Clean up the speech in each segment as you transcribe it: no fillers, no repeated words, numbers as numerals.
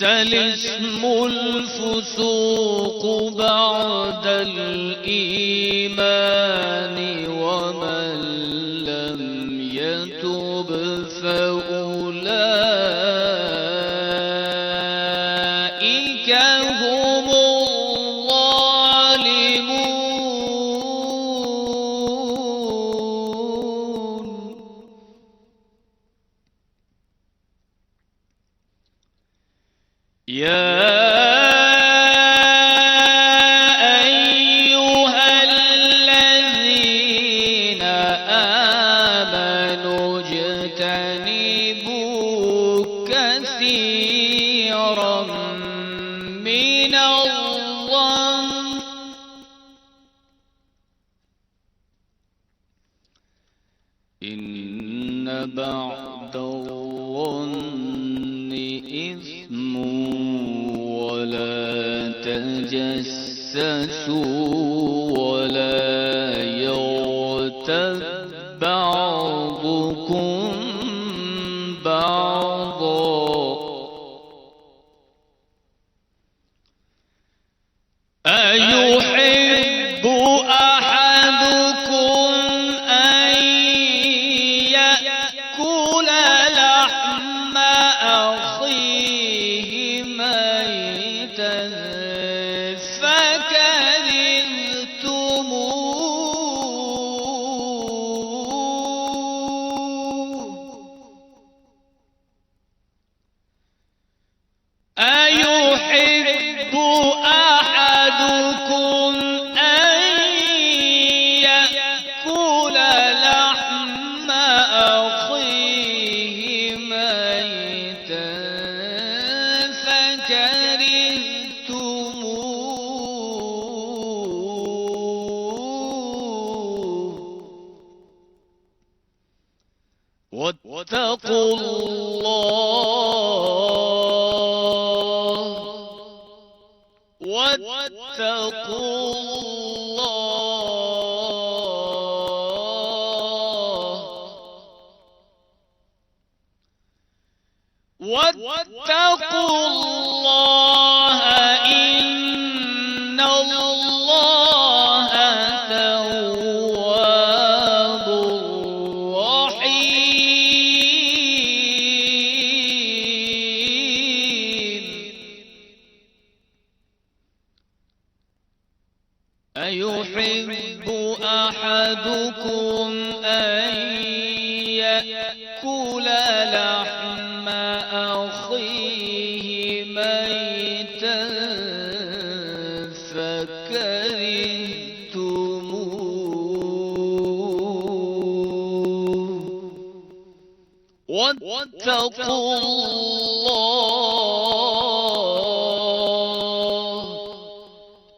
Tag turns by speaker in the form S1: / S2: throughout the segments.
S1: بئس الاسم الفسوق بعد الإيمان ومن لم يتب فأولئك هم الظالمون. يا أيها الذين آمنوا اجتنبوا كثيرا من الظن إن بعد الظن إثم ولا تجسسوا ولا يغتب بعضكم بعضا أيحب أحدكم أن يأكل لحم أخيه ميتا فكرهتموه. أيحب أحدكم أن يأكل لحم أخيه ميتا فكرهتموه. واتقوا الله واتقوا الله واتقوا الله إن الله تواب رحيم. أيحب أحدكم أن يأكل لحم أخيه ميتا فكرهتموه. واتقوا الله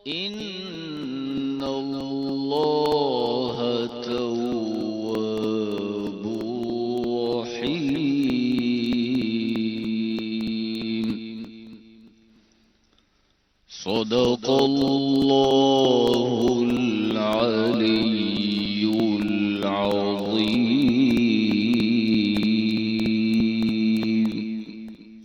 S1: إن الله تواب رحيم. صدق الله العلي العظيم.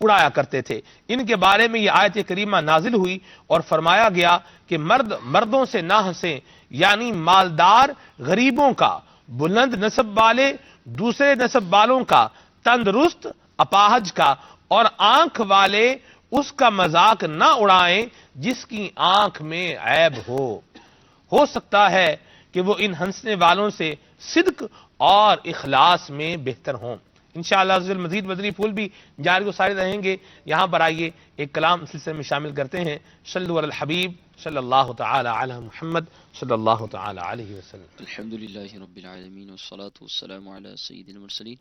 S2: اڑایا کرتے تھے۔ ان کے بارے میں یہ آیت کریمہ نازل ہوئی اور فرمایا گیا کہ مرد مردوں سے نہ ہنسیں، یعنی مالدار غریبوں کا، بلند نسب والے دوسرے نسب والوں کا، تندرست اپاہج کا، اور آنکھ والے اس کا مذاق نہ اڑائیں جس کی آنکھ میں عیب ہو سکتا ہے کہ وہ ان ہنسنے والوں سے صدق اور اخلاص میں بہتر ہوں۔ انشاءاللہ مزید مدنی پھول بھی جاری و ساری رہیں گے۔ یہاں پر آئیے ایک کلام سلسلے میں شامل کرتے ہیں۔ صلو علی الحبیب صلی اللہ تعالی علی محمد صلی اللہ تعالی علیہ وسلم۔
S1: الحمدللہ رب العالمین والصلاة والسلام علی سید المرسلین۔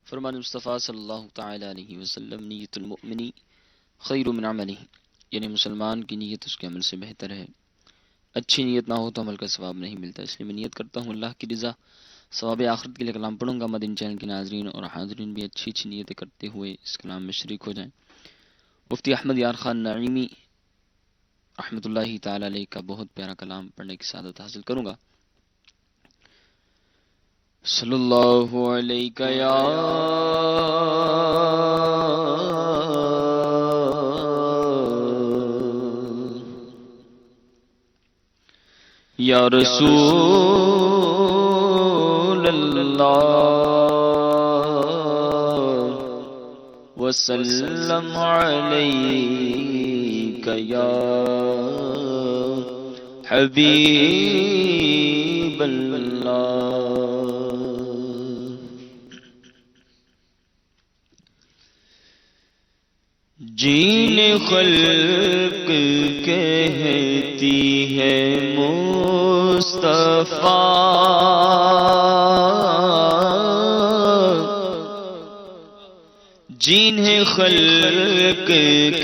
S1: فرمان مصطفیٰ صلی اللہ تعالی علیہ وسلم، نیت المؤمنی خیر من عملہ، یعنی مسلمان کی نیت اس کے عمل سے بہتر ہے۔ اچھی نیت نہ ہو تو عمل کا ثواب نہیں ملتا، اس لیے میں نیت کرتا ہوں اللہ کی رضا، ثواب آخرت کے لیے کلام پڑھوں گا۔ مدین چینل کے ناظرین اور حاضرین بھی اچھی نیتیں کرتے ہوئے اس کلام میں شریک ہو جائیں۔ مفتی احمد یار خان نعیمی رحمۃ اللہ تعالی علیہ کا بہت پیارا کلام پڑھنے کی سعادت حاصل کروں گا۔ صلی اللہ علیہ یا رسول اللہ وسلم علیک یا حبیب اللہ۔ جین خلق کہتی ہے مصطفیٰ، جنہیں خلق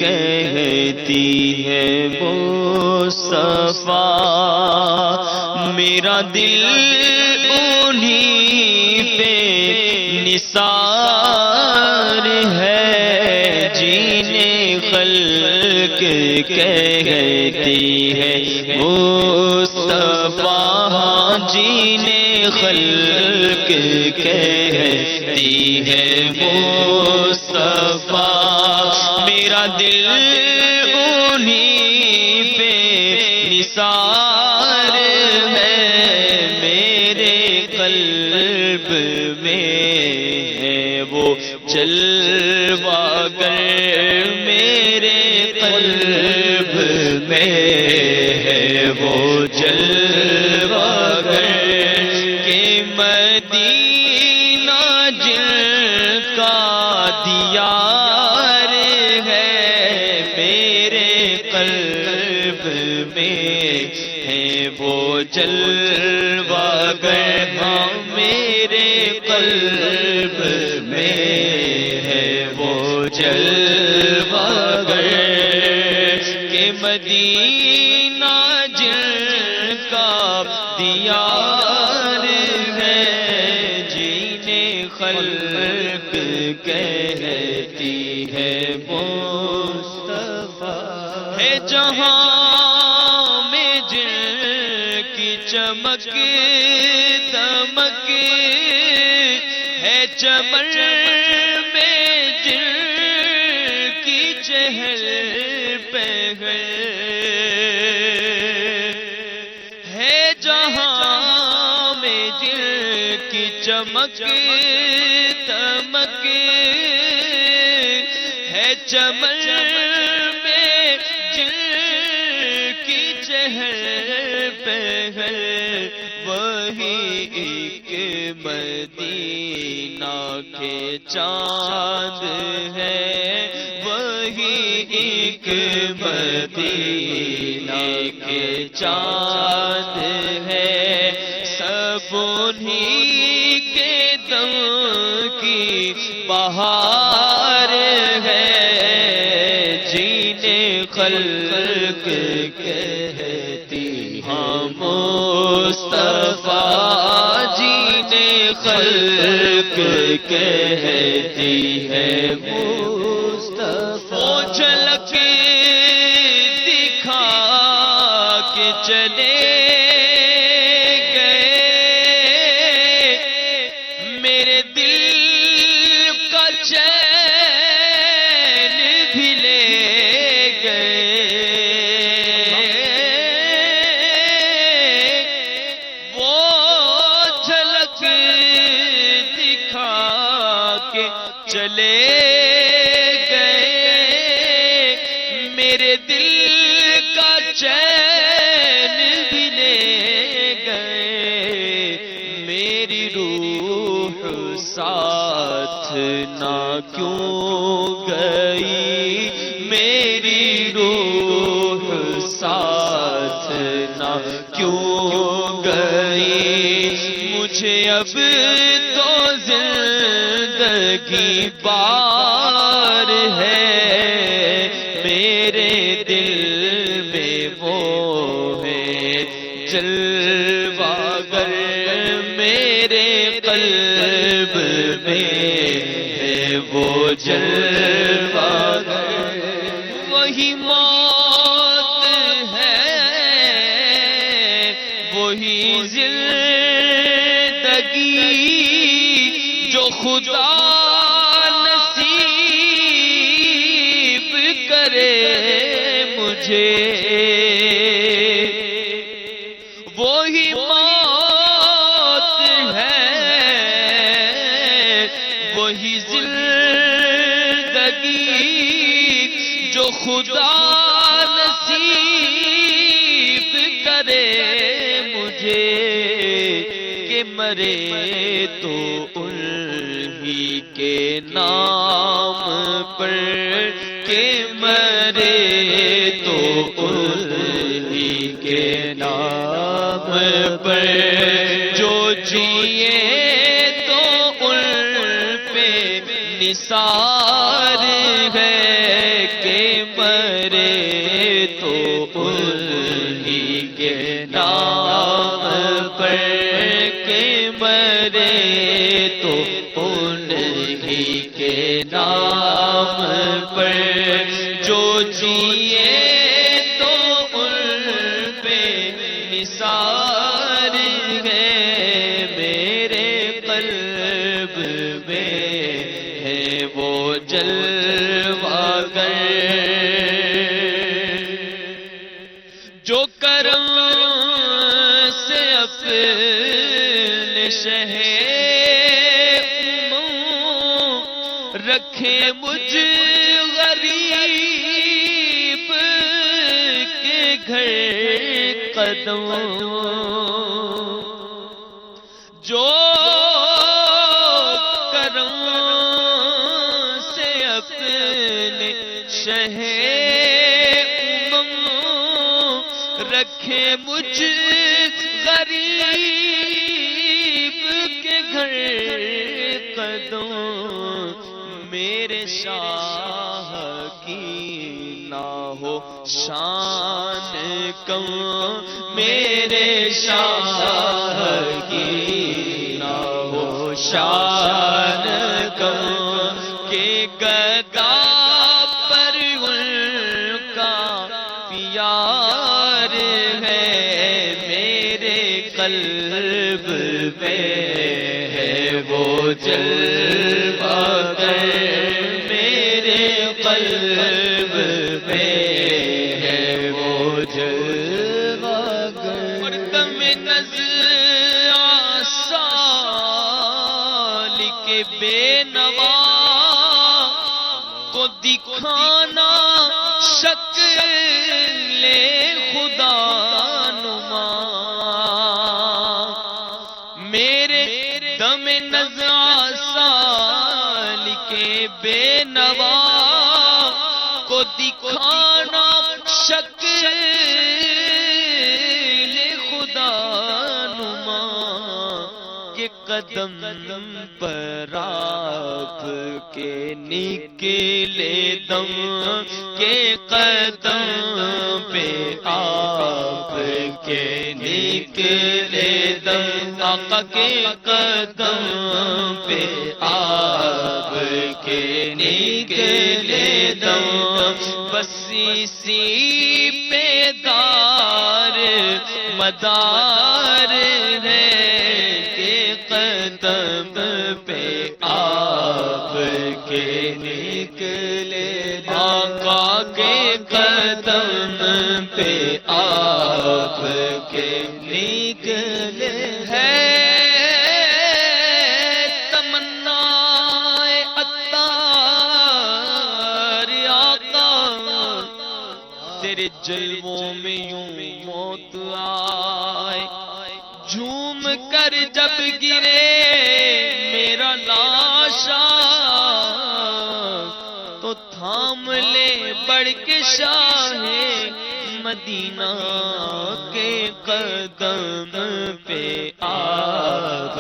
S1: کہتی ہے مصطفیٰ، میرا دل انہیں پہ نثار ہے۔ جنہیں خلق کہتی ہے مصطفیٰ، جنہیں خلق کہتی ہے مصطفیٰ، میرا دل انہیں پہ نثار ہے۔ میرے قلب میں ہے وہ جلوہ گر، میرے قلب میں ہے وہ جلوہ گر، کہ مدینہ جن کا دیار ہے۔ میرے قلب میں ہے وہ جلوہ گر، میرے قلب میں ہے وہ جلوہ گر، کہ مدینہ جن کا دیار ہے۔ جنہیں خلق کہتی ہے مصطفیٰ، ہے جہاں میں جن کی چمک دمک، ہے چمن میں جن کی چہل پہل، ہے جہاں میں جن کی چمک دمک، ہے چمن میں جن کی چہل پہل، وہی ایک مدینہ کے چاند ہے، وہی ایک مدینہ کے چاند ہے، سب انہیں کے دم کی بہار ہے۔ جنہیں خلق کہتی ہاں مصطفیٰ، جنہیں خلق کہتی ہے مصطفیٰ، وہ جھلک دکھا کے چلے گئے، میرے دل کا چین چلے گئے، میرے دل کا چین بھی لے گئے، میری روح ساتھ نہ کیوں گئی، میری روح ساتھ نہ کیوں گئی، مجھے اب تو زندگی پار ہے، میرے دل میں وہ ہے جلوہ گر، میرے قلب میں ہے وہ جلوہ گر، وہی موت ہے، وہی زندگی جو خدا نصیب کرے مجھے، وہی موت ہے، وہی زندگی جو خدا نصیب کرے مجھے، کہ مرے تو انہی کے نام پر، کہ مرے تو انہی کے نام پر، جو جیے تو ان پہ نثار ہے، کہ مرے تو انہی کے نام پر، کہ مرے تو انہی کے نام پر، جو جیے تو ان پہ نثار ہے، میرے قلب میں ہے وہ جلوہ گر، جو کرم سے اپنے شہر رکھے مجھ غریب کے گھر قدم، جو کرم سے اپنے شہر رکھے مجھ غریب کے گھر قدم، میرے شاہ کی نہ ہو شان کم، میرے شاہ کی نہ ہو شان کم، کہ گدا پر ان کا پیار ہے، میرے قلب میں ہے وہ جلوہ گر، میرے قلب میں ہے وہ جلوہ گر، اور دم نظر سالک بے نوا کو دکھانا شکل خدا نما، میرے دم نظر سالک بے نوا کو دکھانا شکل خدا نما، کہ قدم پر آپ کے نکلے دم، کہ قدم پہ آپ کے نکلے دم، آقا کے قدم پہ آپ کے نکلے دم، بس اسی پہ دار مدار ہے، کہ قدم پہ آپ کے نکلے آقا کے قدم پہ آپ کے نکلے ہے، تمنا عطا جلووں میں یوں موت آئے، جھوم کر جب گرے میرا لاشا، تو تھام لے بڑھ کے شاہ مدینہ کے قدم پہ آگ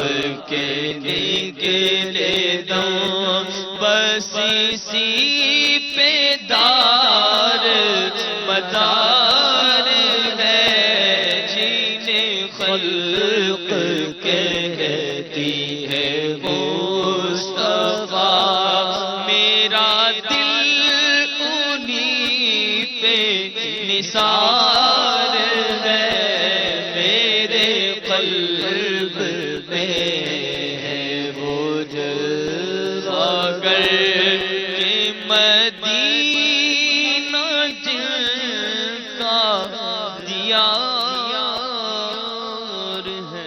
S1: کے نکلے دم، بس اسی پہ دار مدار ہے، جنہیں خلق کہتی ہے مصطفیٰ، میرا دل انہی پہ نثار ہے، میرے قلب میں ہے وہ جلوہ گر کہ مدینہ جن کا دیار ہے۔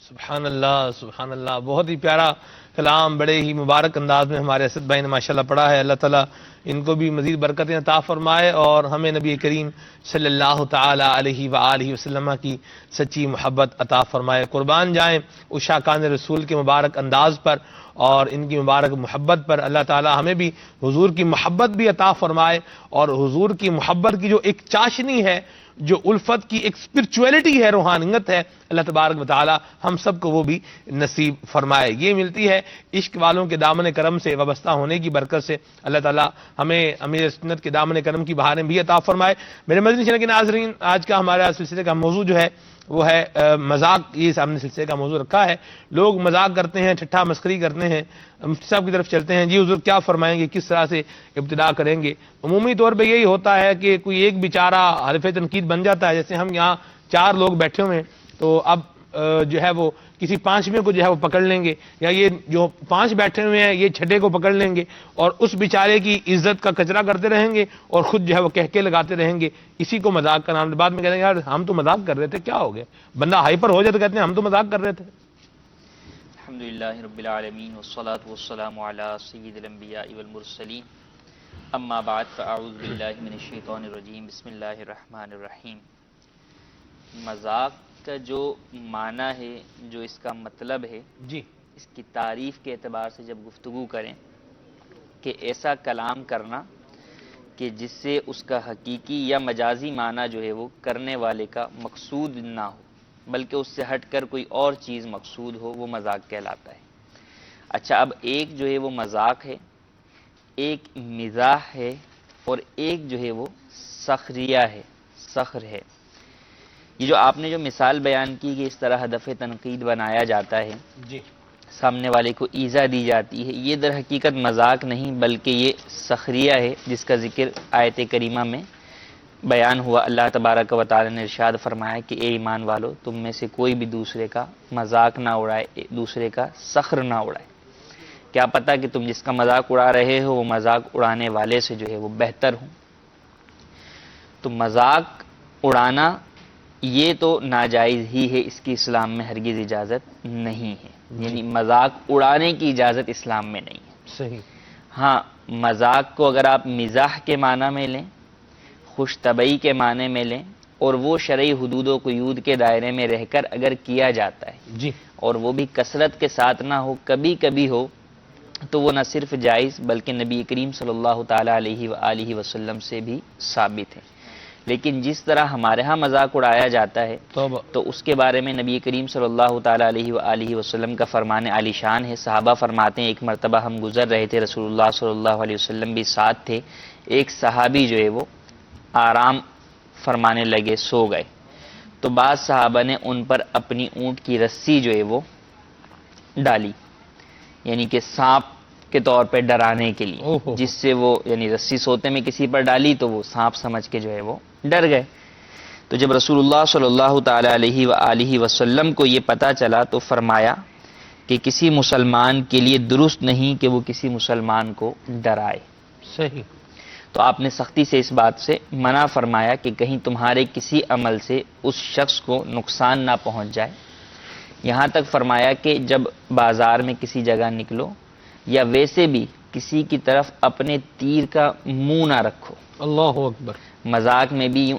S2: سبحان اللہ، سبحان اللہ، بہت ہی پیارا کلام، بڑے ہی مبارک انداز میں ہمارے اسد بھائی نے ماشاءاللہ پڑھا ہے۔ اللہ تعالیٰ ان کو بھی مزید برکتیں عطا فرمائے اور ہمیں نبی کریم صلی اللہ تعالی علیہ وآلہ وسلم کی سچی محبت عطا فرمائے۔ قربان جائیں اس شاکان رسول کے مبارک انداز پر اور ان کی مبارک محبت پر۔ اللہ تعالیٰ ہمیں بھی حضور کی محبت بھی عطا فرمائے، اور حضور کی محبت کی جو ایک چاشنی ہے، جو الفت کی ایک اسپرچویلٹی ہے، روحانیت ہے، اللہ تبارک و تعالی ہم سب کو وہ بھی نصیب فرمائے۔ یہ ملتی ہے عشق والوں کے دامن کرم سے وابستہ ہونے کی برکت سے۔ اللہ تعالی ہمیں امیر سنت کے دامن کرم کی بہاریں بھی عطا فرمائے۔ میرے مدنی چینل کے ناظرین، آج کا ہمارا سلسلے کا موضوع جو ہے وہ ہے مذاق۔ یہ ہم نے سلسلے کا موضوع رکھا ہے، لوگ مذاق کرتے ہیں، ٹھٹھا مسخری کرتے ہیں۔ مفتی صاحب کی طرف چلتے ہیں، جی حضور کیا فرمائیں گے، کس طرح سے ابتدا کریں گے؟ عمومی طور پہ یہی ہوتا ہے کہ کوئی ایک بیچارہ حلف تنقید بن جاتا ہے، جیسے ہم یہاں 4 لوگ بیٹھے ہوئے ہیں، تو اب جو ہے وہ کسی 5ویں کو جو ہے وہ پکڑ لیں گے، یا یہ جو 5 بیٹھے ہوئے ہیں یہ 6ٹھے کو پکڑ لیں گے اور اس بیچارے کی عزت کا کچرا کرتے رہیں گے اور خود جو ہے وہ کہکے لگاتے رہیں گے۔ اسی کو مذاق کا نام، بعد میں کہتے ہیں یار ہم تو مذاق کر رہے تھے، کیا ہو گیا؟ بندہ ہائپر ہو جائے تو کہتے ہیں ہم تو مذاق کر رہے تھے۔
S3: الحمدللہ رب العالمین والصلاة والسلام علی سید الانبیاء والمرسلین، اما بعد فاعوذ باللہ من الشیطان الرجیم، بسم اللہ الرحمن الرحیم۔ مذاق کا جو معنی ہے، جو اس کا مطلب ہے،
S2: جی
S3: اس کی تعریف کے اعتبار سے جب گفتگو کریں کہ ایسا کلام کرنا کہ جس سے اس کا حقیقی یا مجازی معنی جو ہے وہ کرنے والے کا مقصود نہ ہو، بلکہ اس سے ہٹ کر کوئی اور چیز مقصود ہو، وہ مذاق کہلاتا ہے۔ اچھا، اب ایک جو ہے وہ مذاق ہے، ایک مزاح ہے، اور ایک جو ہے وہ سخریہ ہے، سخر ہے۔ یہ جو آپ نے جو مثال بیان کی کہ اس طرح ہدف تنقید بنایا جاتا ہے،
S2: جی
S3: سامنے والے کو ایذا دی جاتی ہے، یہ در حقیقت مذاق نہیں بلکہ یہ سخریہ ہے، جس کا ذکر آیت کریمہ میں بیان ہوا۔ اللہ تبارک و تعالی نے ارشاد فرمایا کہ اے ایمان والو، تم میں سے کوئی بھی دوسرے کا مذاق نہ اڑائے، دوسرے کا سخر نہ اڑائے۔ کیا پتہ کہ تم جس کا مذاق اڑا رہے ہو وہ مذاق اڑانے والے سے جو ہے وہ بہتر ہو۔ تو مذاق اڑانا یہ تو ناجائز ہی ہے، اس کی اسلام میں ہرگز اجازت نہیں ہے، یعنی مذاق اڑانے کی اجازت اسلام میں نہیں ہے۔
S2: صحیح۔
S3: ہاں، مذاق کو اگر آپ مزاح کے معنی میں لیں، خوش طبعی کے معنی میں لیں، اور وہ شرعی حدود و قیود کے دائرے میں رہ کر اگر کیا جاتا ہے،
S2: جی
S3: اور وہ بھی کثرت کے ساتھ نہ ہو، کبھی کبھی ہو، تو وہ نہ صرف جائز بلکہ نبی کریم صلی اللہ تعالی علیہ وآلہ وسلم سے بھی ثابت ہے۔ لیکن جس طرح ہمارے ہاں مذاق اڑایا جاتا ہے
S2: توبہ۔
S3: تو اس کے بارے میں نبی کریم صلی اللہ تعالی علیہ وآلہ وسلم کا فرمان عالی شان ہے۔ صحابہ فرماتے ہیں ایک مرتبہ ہم گزر رہے تھے، رسول اللہ صلی اللہ علیہ وسلم بھی ساتھ تھے، ایک صحابی جو ہے وہ آرام فرمانے لگے، سو گئے، تو بعض صحابہ نے ان پر اپنی اونٹ کی رسی جو ہے وہ ڈالی، یعنی کہ سانپ کے طور پہ ڈرانے کے لیے، جس سے وہ یعنی رسی سوتے میں کسی پر ڈالی تو وہ سانپ سمجھ کے جو ہے وہ ڈر گئے۔ تو جب رسول اللہ صلی اللہ تعالی علیہ وآلہ وسلم کو یہ پتہ چلا تو فرمایا کہ کسی مسلمان کے لیے درست نہیں کہ وہ کسی مسلمان کو ڈرائے۔
S2: صحیح۔
S3: تو آپ نے سختی سے اس بات سے منع فرمایا کہ کہیں تمہارے کسی عمل سے اس شخص کو نقصان نہ پہنچ جائے۔ یہاں تک فرمایا کہ جب بازار میں کسی جگہ نکلو یا ویسے بھی کسی کی طرف اپنے تیر کا منہ نہ رکھو،
S2: اللہ اکبر.
S3: مذاق میں بھی یوں